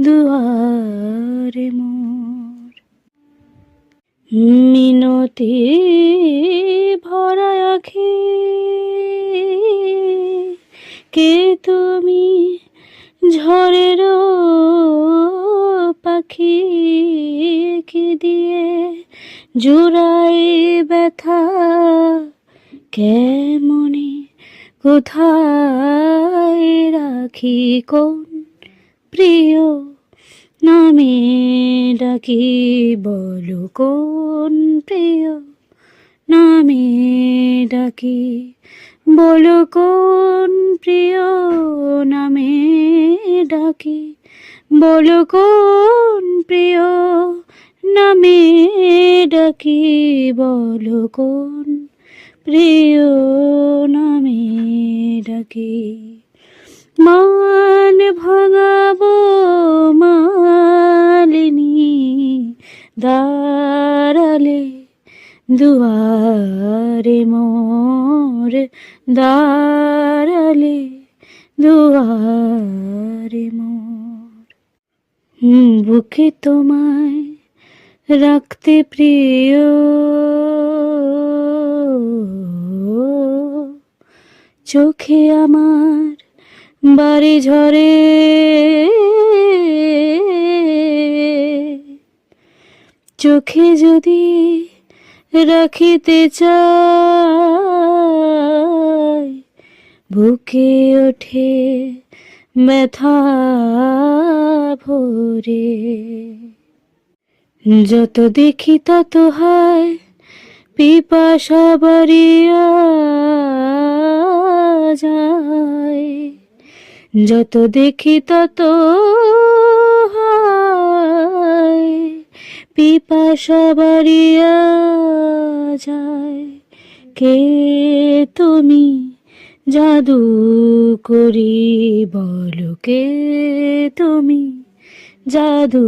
দুয়ারে মোর। মিনতি ভরা আঁখি কে তুমি, ঝড়ের পাখি কি দিয়ে জুড়াই ব্যথা কেমনে কোথায় রাখি, কোন প্রিয় নামে ডাকি, বলো কোন প্রিয় নামে ডাকি, বলো কোন প্রিয় নামে ডাকি, বলো কোন প্রিয় নামে ডাকি, বলো কোন প্রিয় নামে ডাকি। মান ভাঙাবো মালিনী দাঁড়ালে দুয়ারে মোর, দাঁড়ালে দুয়ারে মোর। বুকে তোমায় রাখতে প্রিয়, চোখে আমার বাড়ি ঝরে, চোখে যদি রাখিতে চাই, বুকে ওঠে ব্যথা ভরে। যত দেখি তত হয় পিপাসা বাড়িয়া যায়, যত দেখি তত হয় পিপাসা বাড়িয়া যায়। কে তুমি জাদু করি, বলো কে তুমি জাদু